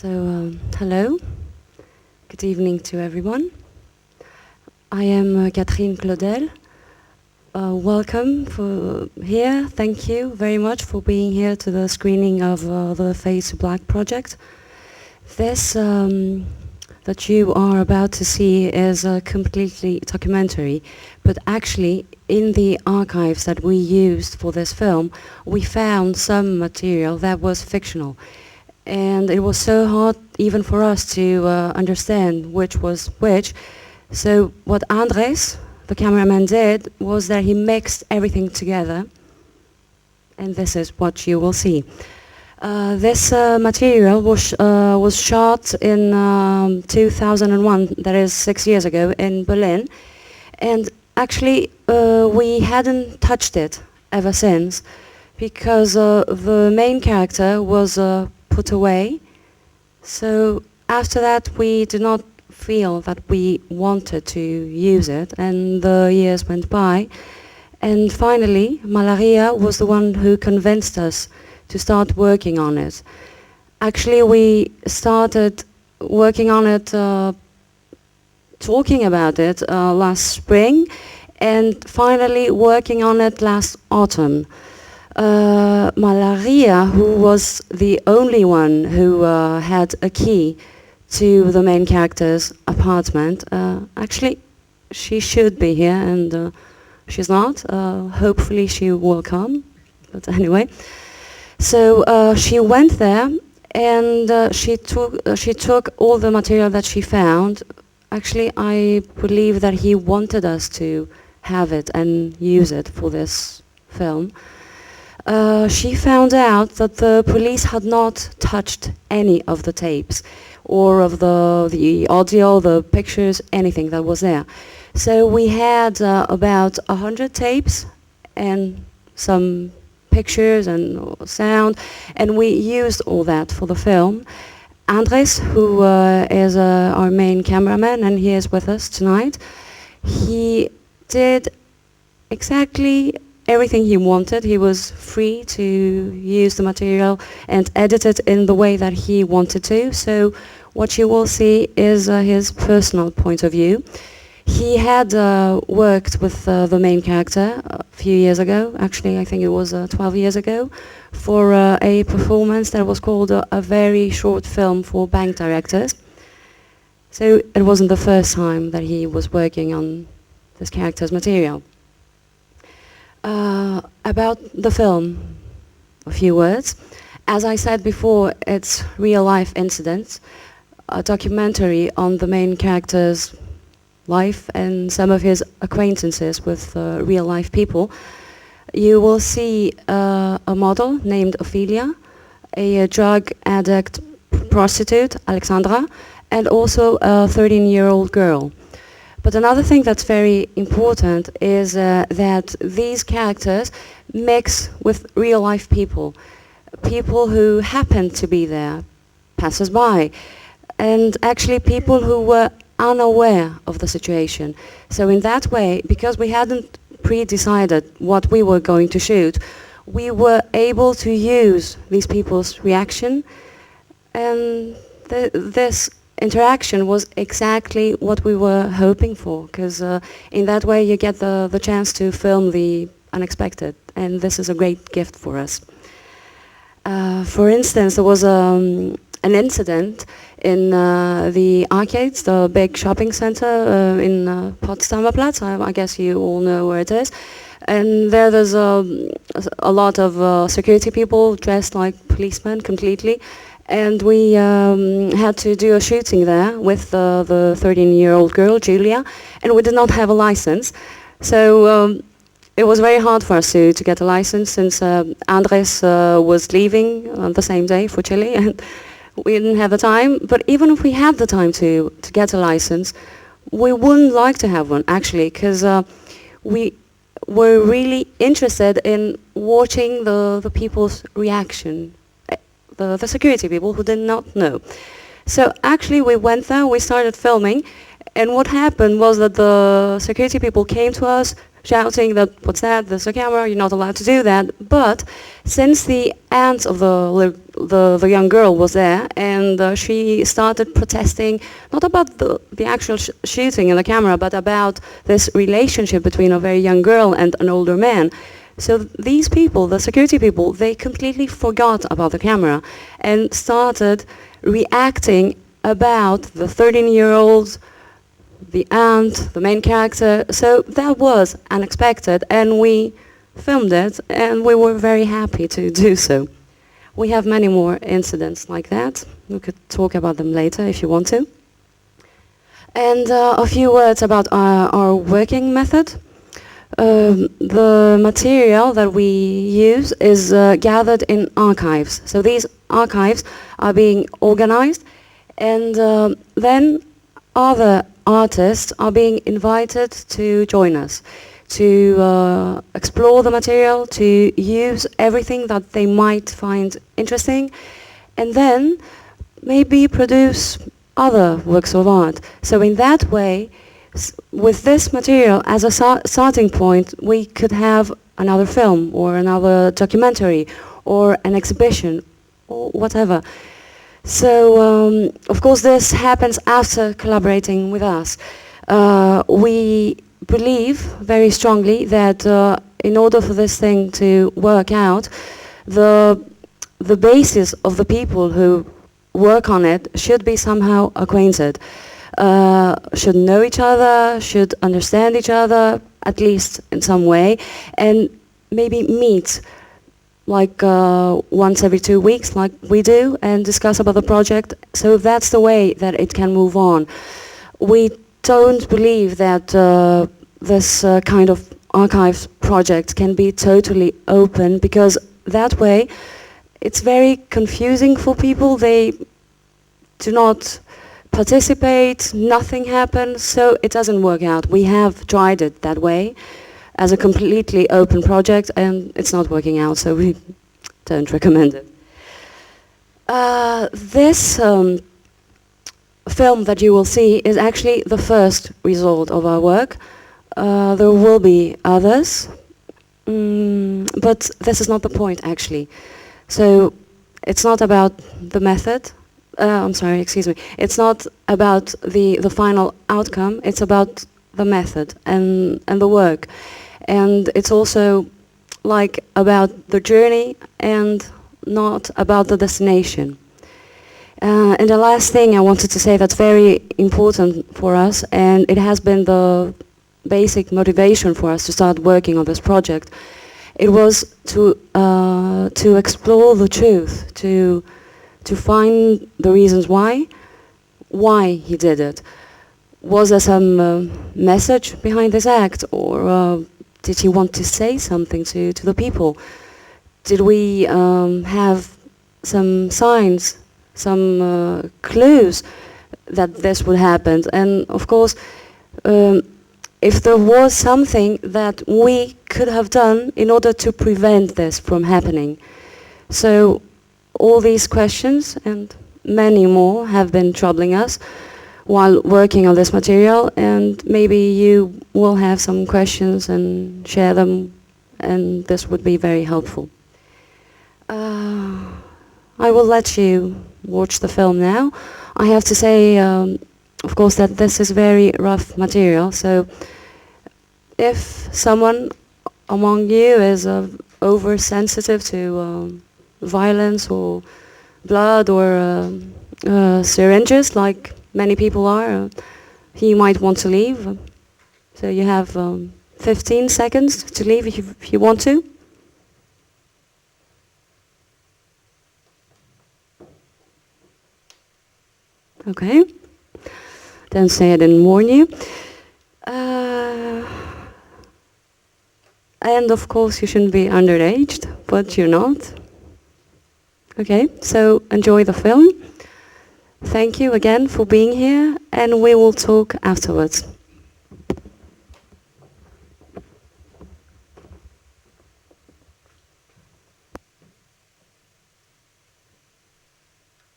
Hello, good evening to everyone. I am Cathrine Claudels. Welcome for here. Thank you very much for being here to the screening of the Fade to Black project. This that you are about to see is a completely documentary, but actually in the archives that we used for this film, we found some material that was fictional. And it was so hard even for us to understand which was which. So what Andres, the cameraman, did was that he mixed everything together, and this is what you will see. This material was shot in 2001, that is 6 years ago, in Berlin, and actually we hadn't touched it ever since, because the main character was put away. So after that we did not feel that we wanted to use it, and the years went by, and finally Malaria was the one who convinced us to start working on it. Actually we started working on it, talking about it last spring, and finally working on it last autumn. Malaria, who was the only one who had a key to the main character's apartment, actually she should be here, and she's not. Hopefully she will come, but anyway. So she went there, and she took all the material that she found. Actually, I believe that he wanted us to have it and use it for this film. She found out that the police had not touched any of the tapes or of the audio, the pictures, anything that was there. So we had about 100 tapes and some pictures and sound, and we used all that for the film. Andres, who is our main cameraman, and he is with us tonight, he did exactly everything he wanted. He was free to use the material and edit it in the way that he wanted to. So what you will see is his personal point of view. He had worked with the main character a few years ago, actually I think it was 12 years ago, for a performance that was called a very short film for bank directors. So it wasn't the first time that he was working on this character's material. About the film, a few words. As I said before, it's real-life incidents, a documentary on the main character's life and some of his acquaintances with real-life people. You will see a model named Ophelia, a drug addict prostitute, Alexandra, and also a 13-year-old girl. But another thing that's very important is that these characters mix with real-life people, people who happen to be there, passers-by, and actually people who were unaware of the situation. So in that way, because we hadn't pre-decided what we were going to shoot, we were able to use these people's reaction, and this interaction was exactly what we were hoping for, because in that way you get the chance to film the unexpected, and this is a great gift for us. For instance, there was an incident in the arcades, the big shopping center in Potsdamer Platz. I guess you all know where it is. And there's a lot of security people dressed like policemen completely. And we had to do a shooting there with the 13-year-old girl, Julia, and we did not have a license. So it was very hard for us to get a license, since Andres was leaving on the same day for Chile, and we didn't have the time. But even if we had the time to get a license, we wouldn't like to have one, actually, because we were really interested in watching the people's reaction, the security people who did not know. So actually we went there, we started filming, and what happened was that the security people came to us, shouting that, what's that, there's a camera, you're not allowed to do that. But since the aunt of the young girl was there, and she started protesting, not about the actual shooting in the camera, but about this relationship between a very young girl and an older man. So these people, the security people, they completely forgot about the camera and started reacting about the 13-year-old, the aunt, the main character. So that was unexpected, and we filmed it, and we were very happy to do so. We have many more incidents like that. We could talk about them later if you want to. And a few words about our working method. The material that we use is gathered in archives. So these archives are being organized, and then other artists are being invited to join us, to explore the material, to use everything that they might find interesting, and then maybe produce other works of art. So in that way, with this material as a starting point, we could have another film or another documentary or an exhibition or whatever. So, of course, this happens after collaborating with us. We believe very strongly that in order for this thing to work out, the basis of the people who work on it should be somehow acquainted. Should know each other, should understand each other, at least in some way, and maybe meet like once every 2 weeks, like we do, and discuss about the project. So that's the way that it can move on. We don't believe that this kind of archives project can be totally open, because that way it's very confusing for people. They do not participate, nothing happens, so it doesn't work out. We have tried it that way as a completely open project, and it's not working out, so we don't recommend it. This film that you will see is actually the first result of our work. There will be others, but this is not the point, actually. So it's not about the method. I'm sorry, excuse me. It's not about the final outcome, it's about the method and the work. And it's also like about the journey and not about the destination. And the last thing I wanted to say that's very important for us, and it has been the basic motivation for us to start working on this project, it was to explore the truth, to find the reasons why he did it. Was there some message behind this act, or did he want to say something to the people? Did we have some signs, some clues that this would happen? And of course, if there was something that we could have done in order to prevent this from happening. So all these questions and many more have been troubling us while working on this material, and maybe you will have some questions and share them, and this would be very helpful. I will let you watch the film now. I have to say, of course, that this is very rough material, so if someone among you is oversensitive to violence or blood or syringes, like many people are, he might want to leave. So you have 15 seconds to leave if you want to. Okay. Don't say I didn't warn you. And of course you shouldn't be underaged, but you're not. Okay, so enjoy the film. Thank you again for being here, and we will talk afterwards.